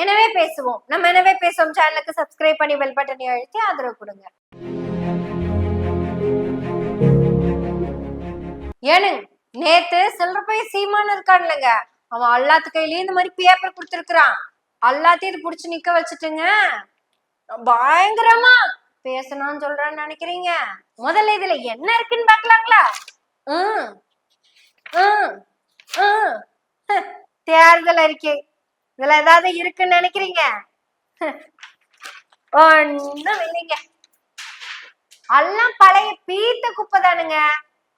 எனவே பேசுவோம். நம்ம எனவே பேசுவோம் சேனலுக்கு சப்ஸ்கிரைப் பண்ணி பெல் பட்டனை அழுத்தி ஆதரவு கொடுங்க. ஏனுங்க, நேத்து சில்லறப்பை சீமான் இருக்கான்லங்க, அவன் எல்லாத்து கையிலயும் இந்த மாதிரி பேப்பர் கொடுத்துருக்கான். எல்லாத்தையும் புடிச்சு நிக்க வச்சுட்டுங்க பயங்கரமா பேசணும்னு சொல்றான்னு நினைக்கிறீங்க? முதல்ல இதுல என்ன இருக்குன்னு பாக்கலாங்களா? தேர்தல் அறிக்கை இதுல ஏதாவது இருக்குன்னு நினைக்கிறீங்க? ஒண்ணும் இல்லைங்க, எல்லாம் பழைய பீத்த குப்பை தானுங்க.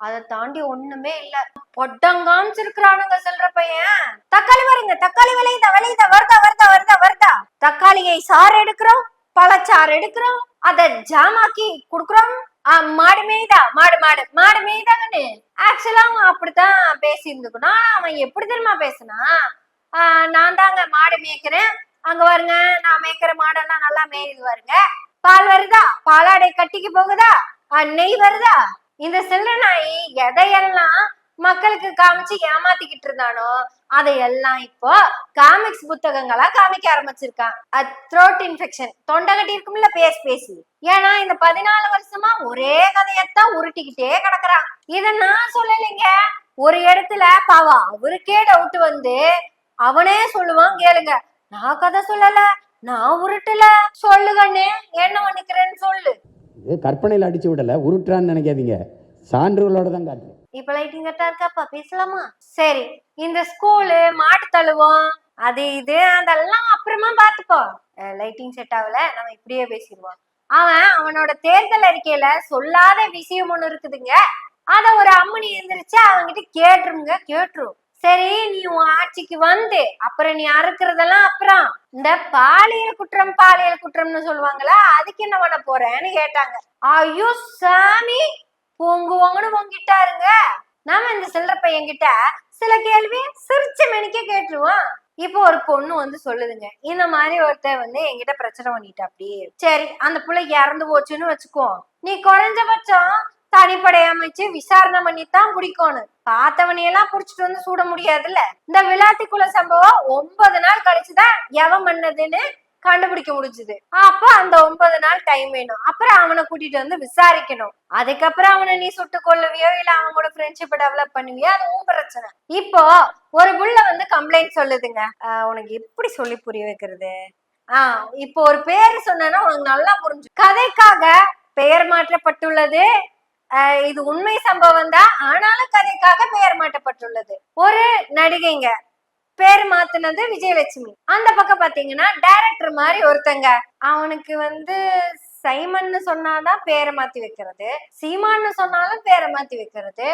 அதை தாண்டி ஒண்ணுமே இல்ல. பொட்டங்காமிச்சு இருக்கிறானுங்க சொல்ற பையன். தக்காளி வருங்க, தக்காளி விளையுதா விளையுதா வருதா வருதா வருதா வருதா. தக்காளியை சாறு எடுக்கிறோம், பழச்சாறு எடுக்கிறோம், அதை ஜாமாக்கி குடுக்குறோம். மாடு மேய்தா மாடு மாடு மாடு மேய்தாங்கன்னு ஆக்சுவலா அவன் அப்படித்தான் பேசி இருந்துக்கணும். அவன் எப்படி தெரியுமா பேசுனா, நான் தாங்க மாடு மேய்க்கிறேன், அங்க வருங்க நான் மேய்க்கிற மாடெல்லாம் நல்லா மேயுது வருங்க, பால் வருதா, பாலாடை கட்டிக்கு போகுதா, நெய் வருதா. இந்த சில்ற நாய் எதையெல்லாம் மக்களுக்கு காமிச்சு ஏமாத்திக்கிட்டு இருந்தானோ அதையெல்லாம் இப்போ காமிக்ஸ் புத்தகங்களா காமிக்க ஆரம்பிச்சிருக்கான். த்ரோட் இன்ஃபெக்ஷன், தொண்டை கட்டி இருக்கும்ல பேசி பேசி. ஏன்னா இந்த 14 வருஷமா ஒரே கதையத்தான் உருட்டிக்கிட்டே கிடக்குறான். இத நான் சொல்லலைங்க, ஒரு இடத்துல பாவா அவருக்கே டவுட் வந்து அவனே சொல்லுவான், கேளுங்க, நான் கதை சொல்லல, நான் உருட்டல, சொல்லுகண்ணே என்ன பண்ணிக்கிறேன்னு சொல்லு. கற்பனையில் அடிச்சு விடல, உருட்டுறான்னு நினைக்காதீங்க, சான்றுகளோட தான் காட்டு. இப்ப லைட்டிங் கரெக்டா இருக்காப்பா, பேசலாமா? சரி, இந்த ஸ்கூலு மாட்டு தழுவோம் அது இது அதெல்லாம் அப்புறமா பாத்துப்போம். லைட்டிங் செட் ஆகல, நம்ம இப்படியே பேசிடுவோம். அவனோட தேர்தல் அறிக்கையில சொல்லாத விஷயம் ஒண்ணு இருக்குதுங்க, அத ஒரு அம்மனி எந்திரிச்சு அவங்கிட்ட கேட்டுரும். சரி, நீ உன் ஆட்சிக்கு வந்து அப்புறம் நீ அறுக்கிறதெல்லாம் அப்புறம் இந்த பாலியல் குற்றம்னு சொல்லுவாங்களா, அதுக்கு என்ன பண்ண போறேன்னு கேட்டாங்க. ஐயோ சாமி, பொங்குவாங்கன்னு பொங்கிட்டாருங்க. நாம இந்த சில்லற பையன் கிட்ட சில கேள்வி சிரிச்ச மெனிக்கே கேட்டுருவோம். இப்போ ஒரு பொண்ணு வந்து சொல்லுதுங்க, இந்த மாதிரி ஒருத்தர் வந்து என்கிட்ட பிரச்சனை பண்ணிட்டா. அப்படி சரி, அந்த பிள்ளை இறந்து போச்சுன்னு வச்சுக்கோ, நீ குறைஞ்சபட்சம் தனிப்படை அமைச்சு விசாரணை பண்ணித்தான் பிடிக்கணும். பார்த்தவனையெல்லாம் புடிச்சிட்டு வந்து சூட முடியாதுல்ல. இந்த விளாத்திக்குள்ள சம்பவம் 9 நாள் கழிச்சுதான் எவன் பண்ணதுன்னு கண்டுபிடிக்க முடிஞ்சுது. அப்ப அந்த 9 நாள் டைம் வேணும். அப்புறம் அவனை கூட்டிட்டு வந்து விசாரிக்கணும். அதுக்கப்புறம் அவனை நீ சுட்டு கொள்ளுவியோ இல்ல அவன் கூட ஃப்ரெண்ட்ஷிப் டெவலப் பண்ணுவியோ, அது உன் பிரச்சனை. இப்போ ஒரு புள்ள வந்து கம்ப்ளைண்ட் சொல்லுதுங்க, உனக்கு எப்படி சொல்லி புரிய வைக்கிறது? இப்போ ஒரு பேரு சொன்னா உனக்கு நல்லா புரிஞ்சு. கதைக்காக பெயர் மாற்றப்பட்டுள்ளது, இது உண்மை சம்பவம் தான், ஆனாலும் கதைக்காக பெயர் மாற்றப்பட்டுள்ளது. ஒரு நடிகைங்க பேர் மாத்தினது விஜயலட்சுமி. அந்த பக்கம் பாத்தீங்கன்னா டைரக்டர் மாதிரி ஒருத்தங்க, அவனுக்கு வந்து சைமன்னு சொன்னாதான் பேரை மாத்தி வைக்கிறது, சீமான்னு சொன்னாலும் பேரை மாத்தி வைக்கிறது.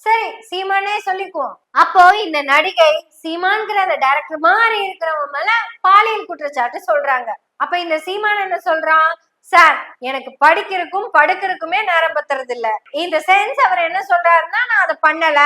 சரி, சீமானே சொல்லிக்குவோம். அப்போ இந்த நடிகை சீமான்கிற அந்த டைரக்டர் மாதிரி இருக்கிறவங்க மேல பாலியல் குற்றச்சாட்டு சொல்றாங்க. அப்ப இந்த சீமான் என்ன சொல்றான், சார் எனக்கு படிக்கிறதுக்கும் படுக்கிறதுக்குமே நேரம் பத்துறது இல்ல. இந்த சென்ஸ் அவர் என்ன சொல்றாருன்னா, நான் அதை பண்ணல,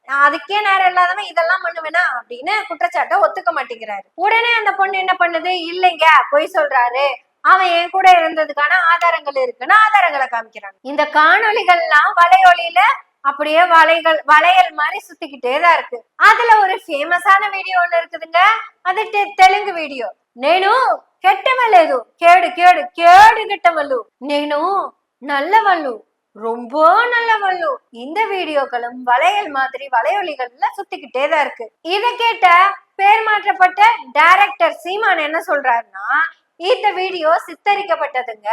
அதுக்கே நேரம் இல்லாதவன் இதெல்லாம் பண்ணுவேனா அப்படின்னு குற்றச்சாட்டை ஒத்துக்க மாட்டேங்கிறாரு. உடனே அந்த பொண்ணு என்ன பண்ணுது, இல்லைங்க பொய் சொல்றாரு, அவன் என் கூட இருந்ததுக்கான ஆதாரங்கள் இருக்குன்னு ஆதாரங்களை காமிக்கிறாங்க. இந்த காணொலிகள்லாம் வலையொலியில அப்படியே வளையல் மாதிரி சுத்திக்கிட்டே தான் இருக்கு. அதுல ஒரு ஃபேமஸான வீடியோ ஒண்ணு இருக்குதுங்க, அது தெலுங்கு வீடியோ. నేను కెట్టవలేదు కేడు కేడు కేడు గిట్టవల్లు నేను நல்லவள்ளு ரொம்ப நல்லவள்ளு. இந்த வீடியோக்களும் வளையல் மாதிரி வலையொலிகள்ல சுத்திக்கிட்டே தான் இருக்கு. இதை கேட்ட பேர் மாற்றப்பட்ட டைரக்டர் சீமான் என்ன சொல்றாருன்னா, இந்த வீடியோ சித்தரிக்கப்பட்டதுங்க,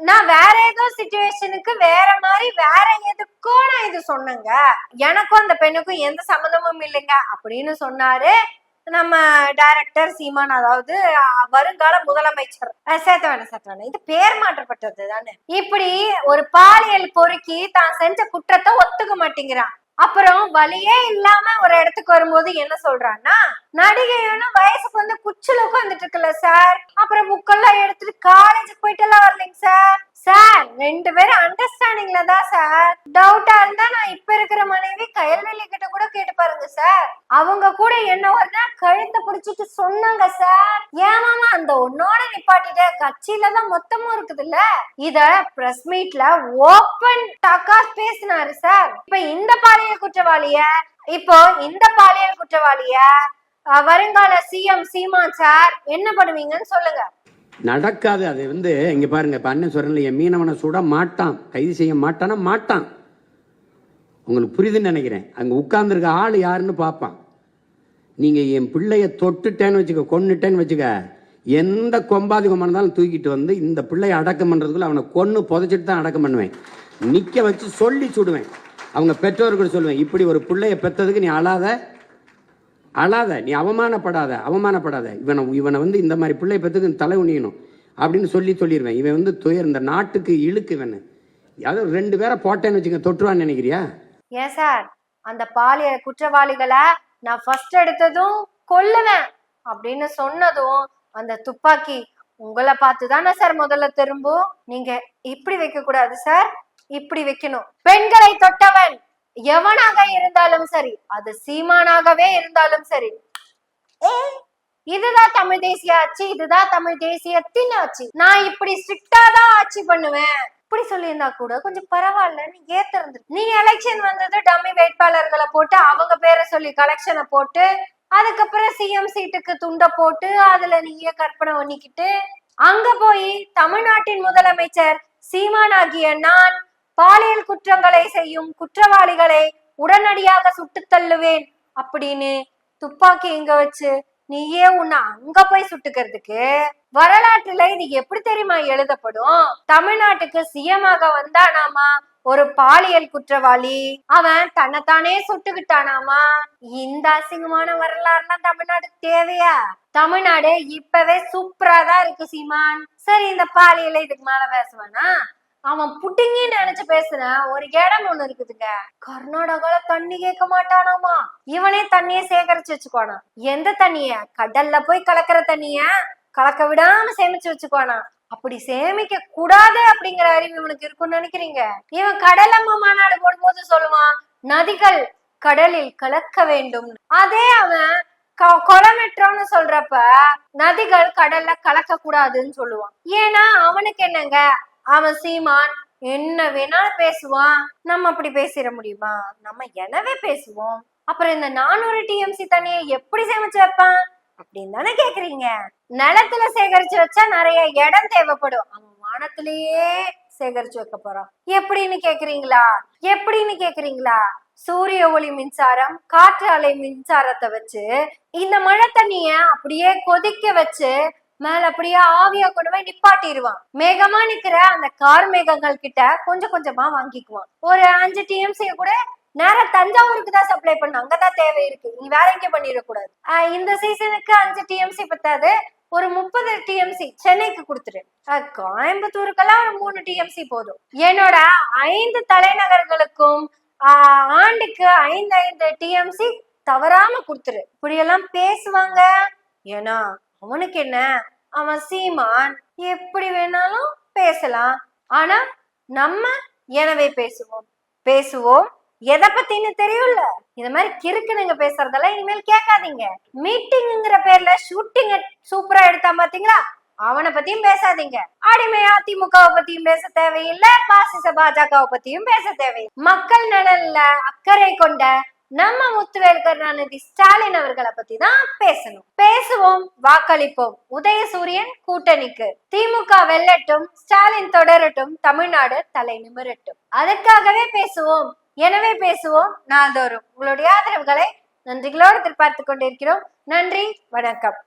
நான் வேற ஏதோ சிச்சுவேஷனுக்கு வேற மாதிரி வேற எதுக்கோ நான் இது சொன்னேங்க, எனக்கும் அந்த பெண்ணுக்கும் எந்த சம்மந்தமும் இல்லைங்க அப்படின்னு சொன்னாரு நம்ம டைரக்டர் சீமான், அதாவது வருங்கால முதலமைச்சர். சேர்த்த வேணாம், இது பேர் மாற்றப்பட்டது தானே. இப்படி ஒரு பாலியல் பொறுக்கி தான் செஞ்ச குற்றத்தை ஒத்துக்க மாட்டேங்கிறான். அப்புறம் வழியே இல்லாம ஒரு இடத்துக்கு வரும்போது என்ன சொல்றான்னா, நடிகைன்னு வயசுக்கு வந்து குச்சில உட்காந்துட்டு இருக்குல்ல சார், அப்புறம் புக்கெல்லாம் எடுத்துட்டு காலேஜுக்கு போயிட்டு எல்லாம் வரலைங்க சார். சார் 2 பேரும் அண்டர்ஸ்டாண்டிங்ல தான் சார். டவுட்டா இருந்தா நான் இப்ப இருக்கிற மனைவி கயல்வெளி கிட்ட கூட கேட்டு பாருங்க சார், அவங்க கூட என்ன ஒரு நாள் கழுத்தை பிடிச்சிட்டு சொன்னாங்க சார். ஏமாமா அந்த ஒன்னோட நிப்பாட்டிட்ட, கட்சியில தான் மொத்தமும் இருக்குதுல்ல. இத பிரஸ் மீட்ல ஓபன் டாக்கா பேசினாரு சார். இப்ப இந்த பாலியல் குற்றவாளிய வருங்கால சிஎம் சீமான் சார் என்ன பண்ணுவீங்கன்னு சொல்லுங்க. நடக்காது. அது இங்க பாருங்க, இப்ப அண்ணன் சொல்றேன், என் மீனவனை சுட மாட்டான், கைது செய்ய மாட்டானா மாட்டான். உங்களுக்கு புரியுதுன்னு நினைக்கிறேன். அங்க உட்கார்ந்துருக்க ஆள் யாருன்னு பார்ப்பான். நீங்க என் பிள்ளைய தொட்டுட்டேன்னு வச்சுக்க, கொன்னுட்டேன்னு வச்சுக்க, எந்த கொம்பாதி கொம்பாந்தாலும் தூக்கிட்டு இந்த பிள்ளைய அடக்கம் பண்றதுக்குள்ள அவனை கொன்னு புதைச்சிட்டு தான் அடக்கம் பண்ணுவேன். நிக்க வச்சு சொல்லி சுடுவேன். அவங்க பெற்றோர்கள் சொல்லுவேன், இப்படி ஒரு பிள்ளைய பெற்றதுக்கு நீ அழாத, நீ அவமானப்படாத. இவனை இந்த மாதிரி பிள்ளை பெற்றுக்கு தலை உணியணும் அப்படின்னு சொல்லிடுவேன். இவன் துயர் இந்த நாட்டுக்கு இழுக்கு. இவன் யாரும் 2 பேரை போட்டேன்னு வச்சுக்க, தொற்றுவான்னு நினைக்கிறியா? ஏன் சார், அந்த பாலியல் குற்றவாளிகளை நான் ஃபர்ஸ்ட் எடுத்ததும் கொல்லுவேன் அப்படின்னு சொன்னதும் அந்த துப்பாக்கி உங்களை பார்த்து தானே சார் முதல்ல திரும்பும். நீங்க இப்படி வைக்க கூடாது சார், இப்படி வைக்கணும். பெண்களை தொட்டவன் எவனாக இருந்தாலும் சரி, அது சீமானாகவே இருந்தாலும் சரி, இதுதான் தமிழ் தேசிய ஆட்சி, இதுதான் தமிழ் தேசியத்தின் ஆட்சி, நான் இப்படி ஸ்ட்ரிக்டா தான் ஆட்சி பண்ணுவேன் இப்படி சொல்லியிருந்தா கூட கொஞ்சம் பரவாயில்லன்னு ஏத்திருந்து. நீ எலெக்ஷன் வந்தது டம்மி வேட்பாளர்களை போட்டு அவங்க பேரை சொல்லி கலெக்ஷனை போட்டு அதுக்கப்புறம் சிஎம் சீட்டுக்கு துண்டை போட்டு அதுல நீயே கற்பனை பண்ணிக்கிட்டு அங்க போய் தமிழ்நாட்டின் முதலமைச்சர் சீமானாகிய நான் பாலியல் குற்றங்களை செய்யும் குற்றவாளிகளை உடனடியாக சுட்டு தள்ளுவேன் அப்படின்னு துப்பாக்கி இங்க வச்சு நீயே உன்னை அங்க போய் சுட்டுக்கிறதுக்கு வரலாற்றுல இது எப்படி தெரியுமா எழுதப்படும்? தமிழ்நாட்டுக்கு சிஎமாக வந்தானாமா ஒரு பாலியல் குற்றவாளி, அவன் தன்னைத்தானே சுட்டுக்கிட்டானாமா. இந்த அசிங்கமான வரலாறுலாம் தமிழ்நாட்டுக்கு தேவையா? தமிழ்நாடு இப்பவே சூப்பரா தான் இருக்கு சீமான். சரி, இந்த பாலியல இதுக்கு மேல பேசுவானா? அவன் புட்டிங்கின்னு நினைச்சு பேசுன ஒரு இடம் ஒண்ணு இருக்குதுங்க, கர்நாடகால தண்ணி கேட்க மாட்டானாமா. இவனே தண்ணிய சேகரிச்சு வச்சுக்கோனா. எந்த தண்ணிய? கடல்ல போய் கலக்கிற தண்ணிய கலக்க விடாம சேமிச்சு வச்சுக்கோனா. அப்படி சேமிக்க கூடாது அப்படிங்கிற அறிவு இவனுக்கு இருக்கும்னு நினைக்கிறீங்க? இவன் கடலம்மா மாநாடு போடும்போது சொல்லுவான், நதிகள் கடலில் கலக்க வேண்டும். அதே அவன் கொலமெட்ரோன்னு சொல்றப்ப நதிகள் கடல்ல கலக்க கூடாதுன்னு சொல்லுவான். ஏன்னா அவனுக்கு என்னங்க, அவன் சீமான் என்ன வேணாலும் பேசுவான். நம்ம அப்படி பேசிட முடியுமா? நம்ம எனவே பேசுவோம். அப்புறம் இந்த 400 டிஎம்சி தண்ணியை எப்படி சேமிச்சு வைப்பான் அப்படின்னு தானே கேக்குறீங்க. நிலத்துல சேகரிச்சு வச்சா நிறைய இடம் தேவைப்படும், அவன் வானத்திலேயே சேகரிச்சு வைக்க போறான். எப்படின்னு கேக்குறீங்களா? சூரிய ஒளி மின்சாரம், காற்று அலை மின்சாரத்தை வச்சு இந்த மழை தண்ணிய அப்படியே கொதிக்க வச்சு மேல அப்படியே ஆவியா கொண்டு போய் நிப்பாட்டிடுவான். மேகமா நிக்கிற அந்த கார் மேகங்கள் கிட்ட கொஞ்சம் கொஞ்சமா வாங்கிக்குவான். ஒரு 5 டிஎம்சி கூட நேரம் தஞ்சாவூருக்கு தான் சப்ளை பண்ண, அங்கதான் தேவை இருக்கு, நீ வேற எங்க பண்ணிடக்கூடாது. இந்த சீசனுக்கு 5 டிஎம்சி பத்தாது, ஒரு 30 டிஎம்சி சென்னைக்கு கொடுத்துரு. கோயம்புத்தூருக்கெல்லாம் ஒரு 3 டிஎம்சி போதும். என்னோட 5 தலைநகர்களுக்கும் ஆண்டுக்கு 5 டிஎம்சி தவறாம கொடுத்துரு. இப்படியெல்லாம் பேசுவாங்க. ஏன்னா அவனுக்கு என்ன, அவன் சீமான், எப்படி வேணாலும் பேசலாம். ஆனா நம்ம எனவே பேசுவோம். எதை பத்தின்னு தெரியும்ல. இந்த மாதிரி கிறுக்குனுங்க பேசுறதெல்லாம் இனிமேல் கேட்காதீங்க. மீட்டிங்ங்கிற பேர்ல ஷூட்டிங் சூப்பரா எடுத்தா பாத்தீங்களா, அவனை பத்தியும் பேசாதீங்க. அடிமை அதிமுகவை பத்தியும் பேச தேவையில்லை, பாசிச பாஜகவை பத்தியும் பேச தேவையில்லை. மக்கள் நலன்ல அக்கறை கொண்ட நம்ம முத்துவேல் கருணாநிதி ஸ்டாலின் அவர்களை பத்தி தான் பேசுவோம், வாக்களிப்போம். உதயசூரியன் கூட்டணிக்கு. திமுக வெல்லட்டும், ஸ்டாலின் தொடரட்டும், தமிழ்நாடு தலை நிமிரட்டும். அதற்காகவே பேசுவோம், எனவே பேசுவோம். நாள்தோறும் உங்களுடைய ஆதரவுகளை நன்றிகளோடு எதிர்பார்த்து கொண்டிருக்கிறோம். நன்றி, வணக்கம்.